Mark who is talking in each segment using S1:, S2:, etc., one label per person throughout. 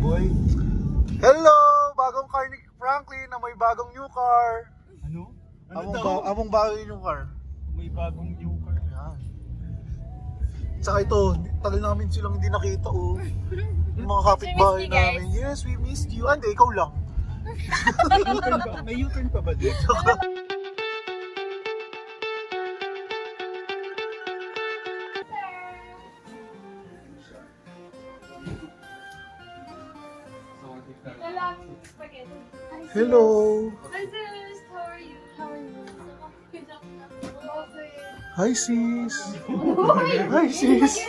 S1: boy.
S2: Hello! Bagong car ni Franklin na may bagong new car.
S1: Ano?
S2: Among bagong new car.
S1: May bagong new car.
S2: Yan. Tsaka ito, tagal namin silang hindi nakita oh. Yung mga kapitbahay namin. Yes, we missed you. Hindi, ikaw lang.
S1: May U-turn pa ba dito?
S2: Hello!
S3: Hi sis, how are you?
S2: Hi sis! Hi sis!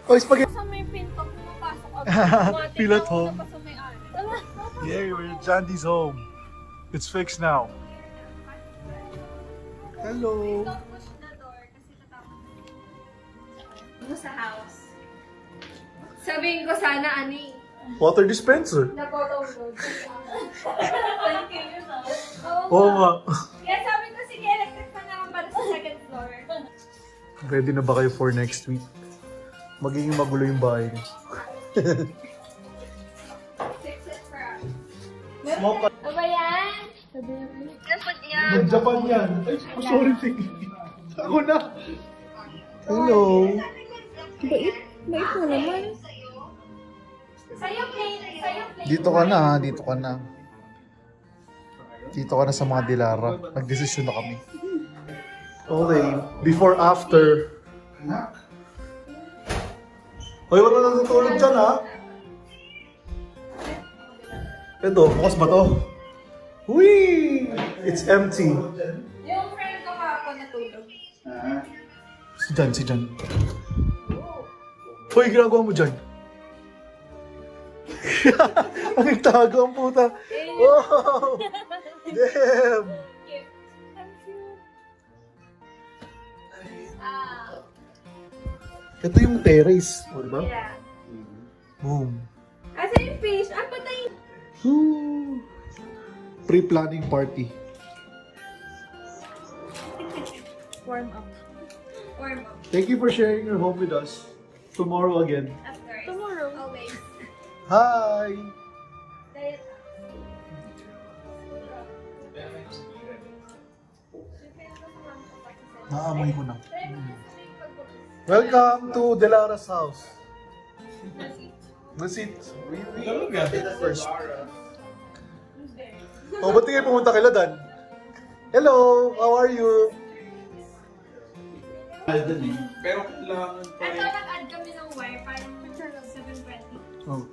S2: Oh, spaghetti!
S3: Sa may pinto, pumapasok ako.
S2: Feel at home.
S3: Sa may ari.
S2: Yeah, we're at Jandy's home. It's fixed now. Hello!
S3: Don't push the door kasi tatakot mo sa house. Sabihin ko sana ani.
S2: Water dispenser.
S3: Napotong. Thank you.
S2: Oo nga.
S3: Kaya sabi ko sige, electric fan naman para sa second floor.
S2: Ready na ba kayo for next week? Magiging magulo yung bahay niyo.
S3: Fix it for us.
S2: Smoke.
S3: Ano ba yan? Dapat yan.
S2: Nag-Japan yan. Ay, sorry, sige. Ako na. Hello.
S3: Bait mo naman. Sa'yo plate.
S2: Dito ka na ha, dito ka na. Dito ka na sa mga Dilara. Nagdesisyon na kami. Okay, before, after. Hoy, wala na natutulog dyan ha. Ito, bukas ba to? Whee! It's empty.
S3: Yung friend ko kahapon natulog.
S2: Si Jan. Hoy, ginagawa mo dyan? Ang nagtago ang puta. Wow! Damn! Ito yung terrace. O, diba?
S3: Yeah.
S2: Boom.
S3: Asa yung fish? Ah, patay!
S2: Woo! Pre-planning party.
S3: Warm up.
S2: Thank you for sharing your home with us. Tomorrow again.
S3: Of course. Tomorrow. Always.
S2: Hi!
S3: Diet.
S2: Naamoy ko na. Welcome to Delara's house. That's it. We got it first. Oh, ba't kayo pumunta kay Ladan? Hello! How are you?
S1: Pero kailangan pa
S3: Ito, nag-add kami ng wire. Parang 720.
S2: Oh.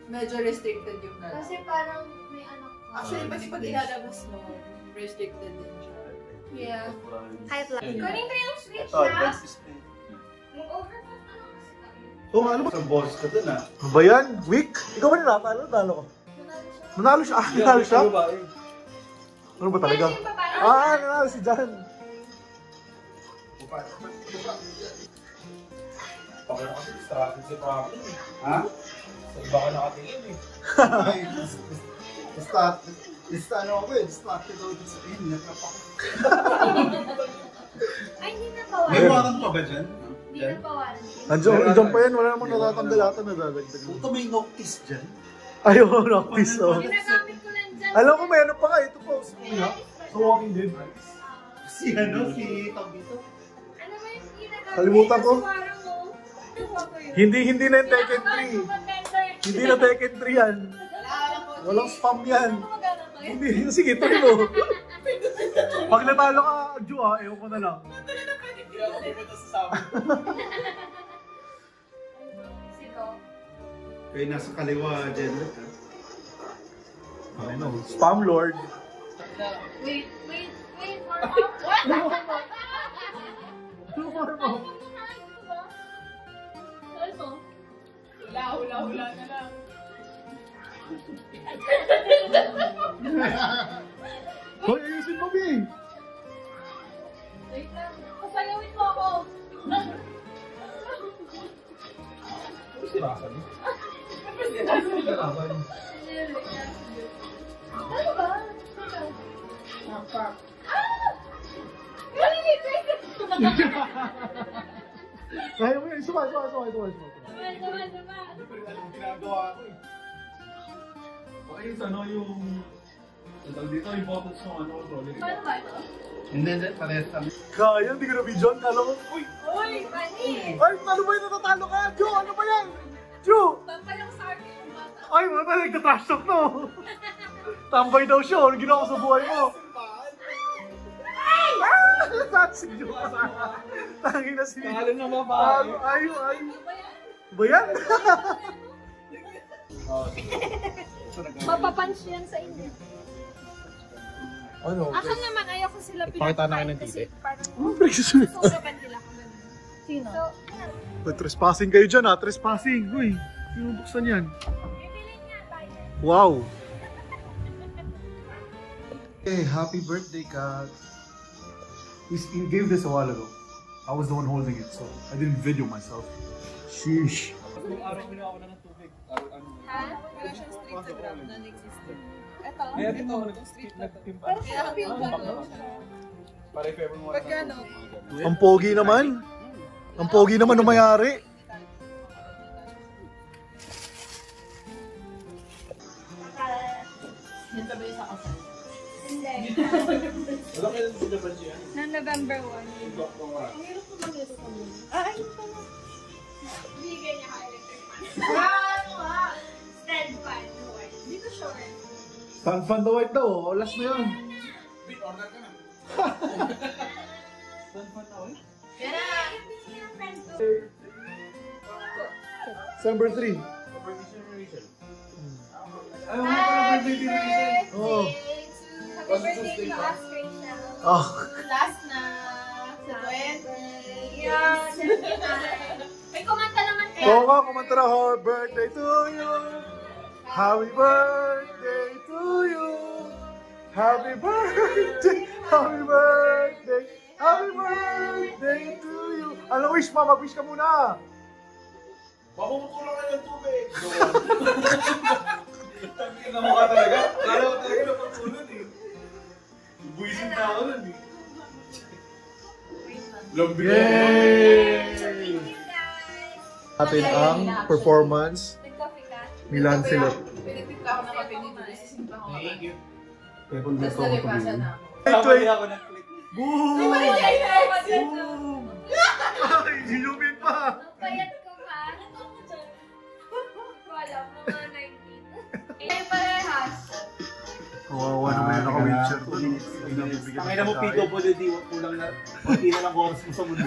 S4: Medyo restricted yung dalawa.
S3: Kasi parang may anak ko.
S4: Actually, pati pag ilalabas mo, restricted din siya.
S3: Yeah. High blood. Kunin ko yung switch
S1: ito,
S3: na.
S1: display.
S3: Mag-overclock ka lang kasi tayo.
S2: Oh, ano ba?
S1: Isang boss ka dun ah.
S2: Ano ba yan? Week? Ikaw ba ninatalo? Talo ko. Nanalo siya? Ah, nanalo siya? Ano ba talaga? Ah, nanalo si Jan.
S1: Baka na kasi distracted si Franklin eh. Ha? Sa iba ka nakatingin eh.
S5: Basta ano ako eh, distracted ako sa inyo, natrap ako.
S3: Ay, hindi na bawalan.
S1: May warrant pa ba dyan?
S3: Hindi na bawalan.
S2: Andiyan pa yan, wala namang natatanggal ata na dadagdag.
S5: Puto may noctis dyan.
S2: Ayaw, noctis oh.
S3: Ginagamit ko lang dyan.
S2: Alam ko may ano pa nga, ito po. Sa Walking Dead.
S5: Si ano, si Tabito.
S3: Ano ba yung ginagamit?
S2: Kalimutan ko.
S3: Kasi parang mo.
S2: Hindi na yung Tekken 3. Hindi na Tekken 3 yan. Walang spam yan. Hindi, sige, tuloy mo. Pag natalo ka, Ju ewan ko na lang.
S1: Hindi ako pupunta sa sabi.
S3: Sino?
S5: Kaya nasa kaliwa, Jenlet ha.
S2: Ano, spam lord.
S3: Wait. Warm up. What?
S2: Ano warm up?
S4: Hula na lang.
S2: Hoy, ayusin mo, Bing!
S3: Wait lang. Pasayawin mo ako.
S1: Sirasan mo.
S3: Ano ba?
S4: Nakpak.
S2: Kaya mo yun, sumay. Hindi ko rin alam ang ginagawa ko eh. Baka yung ano yung... Dito yung bottles ng ano, trolley.
S3: Paano ba ito?
S5: Hindi, parehas kami.
S2: Kaya, hindi ko na videoan. Kala ko, uy!
S3: Uy, mali!
S2: Ay, ano ba yung natatalo ka? Jo, ano ba yan? Jo!
S3: Pampayang sa akin yung bata.
S2: Ay, mga nagtatrash talk no. Tambay daw siya. Ano ginawa ko sa buhay mo? Ay! That's si Jo. Tangin na si...
S1: Kala na babae.
S2: Ay. Ba yan?
S3: Mapapunch yan sa inyo.
S2: Ano?
S3: Ako naman, ayoko sila
S2: Pakita na kayo ng
S3: kasi
S2: titi.
S3: parang
S2: Precisely.
S3: sobrapan nila ako. Sino? So,
S2: Trespassing kayo dyan ha. Trespassing. Uy, sino buksan yan?
S3: bibilin niya tayo.
S2: Wow.
S5: Hey, happy birthday, Kat.
S2: He gave this a while ago. I was the one holding it, so I didn't video myself. Sheesh.
S1: Nung araw ginawa ko na ng tubig.
S3: Ha?
S4: Wala siyang street sa ground na nag-existed.
S3: Ito?
S1: Kaya ito,
S4: street na to.
S1: nagtimpa.
S3: Pero sa appeal ba to?
S1: Para if ever mo
S4: Pagkano?
S2: Ang pogi naman. Ang pogi naman ng mayari.
S4: Yan ba yung sa kasal?
S3: Hindi.
S1: Wala kayo sa Japan siya.
S3: Na November 1. Ay, ito na. Bigay niya ka electric fan. Stand fan. Hindi ko sure.
S2: Stand fan the white daw. Last na yun.
S1: Wait, order ka na. Saan pa na, oy?
S3: Yan na. Yung friend ko.
S2: December 3.
S1: Competition Rachel.
S2: Ay, wala pa na birthday din Rachel. Oo.
S3: Happy birthday to us, Rachel.
S2: Oh.
S4: Last na. Sa 20.
S3: Yeah. May kumanta naman kayo.
S2: Oo nga, kumanta na. Happy birthday to you. Happy birthday to you. Happy birthday. Happy birthday. Happy birthday to you. Ano wish mo? Mag-wish ka muna.
S1: Mamumutulang ka ng tubig. Tangin na mukha talaga. Kala ko talaga napagsunod eh. Buwisin na ako nun eh. Lambi ko.
S3: Thank you, guys.
S2: Atin ang performance.
S3: Nag-coffee ka?
S2: Milan sila.
S4: Pinagpipla ako ng kape dito. Isisimpa ko nga.
S1: Thank you.
S4: Tapos nalipasan na ako.
S1: Kamali ako ng click.
S2: Boom!
S3: Boom!
S2: Boom! Ay, ginumin pa!
S3: Ang payat ko ba? Wala mo nga 19. Ay, parehas.
S2: Kawawa naman yung naka-wheelchair to.
S1: Tangina mo, Pito po din. Kulang na. Kunti na lang oras mo sa mundo.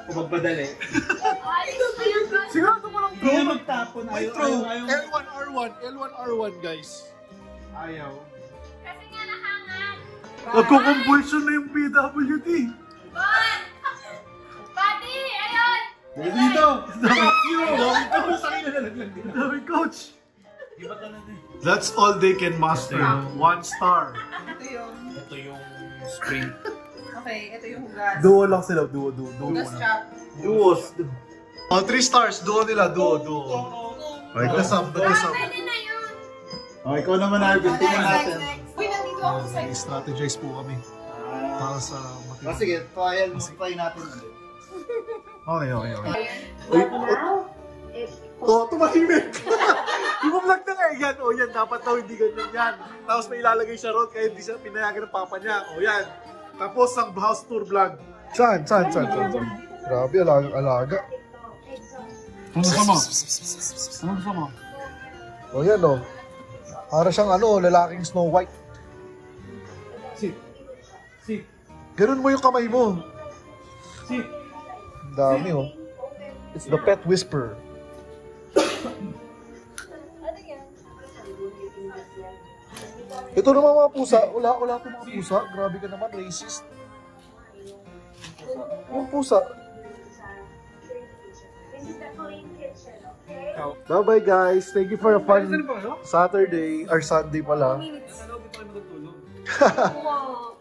S1: Kung magpadali.
S3: Alis mo yung bus.
S2: Sigurado mo lang
S1: Hindi
S2: throw.
S1: na magtapon.
S2: May throw. L1R1 guys.
S1: Ayaw.
S3: Kasi nga nahangat.
S2: Nagko-convulsion na yung PWD.
S3: Bon! Buddy! Ayun!
S1: Dito! Fuck you!
S2: Sabi, coach.
S1: Di ba ganun eh?
S2: That's all they can master. 1 star.
S4: Ito yung
S1: spring.
S4: Okay, ito yung hugas.
S2: Duo lang sila. Duo.
S4: Hugas chop.
S2: Duos. Oh, 3 stars. Duo nila. Duo. Okay, kasam.
S3: Pwede na yun.
S2: Okay, ikaw naman, Arvin. Tingnan natin.
S4: Uy, nandito ako sa
S2: Strategize po kami. Para sa
S5: Ah, sige, try natin ulit.
S2: Okay. Oh, tumahimik! Yung-vlog na nga yan. O yan, dapat daw hindi ganyan yan. Tapos may ilalagay siya ron, kaya hindi siya pinayagan ng papa niya. O yan. Tapos ang house tour vlog. Saan? Grabe, alaga. Ano gusto mo? O yan o. Para siyang lalaking Snow White.
S1: Sit.
S2: Ganun mo yung kamay mo.
S1: Sit.
S2: Ang dami o. It's the pet whisperer.
S3: Ano yan?
S2: Ito naman mga pusa. Wala itong mga pusa. Grabe ka naman, racist. Yung pusa. Bye-bye guys. Thank you for a fun Saturday or Sunday pala.
S3: Wow.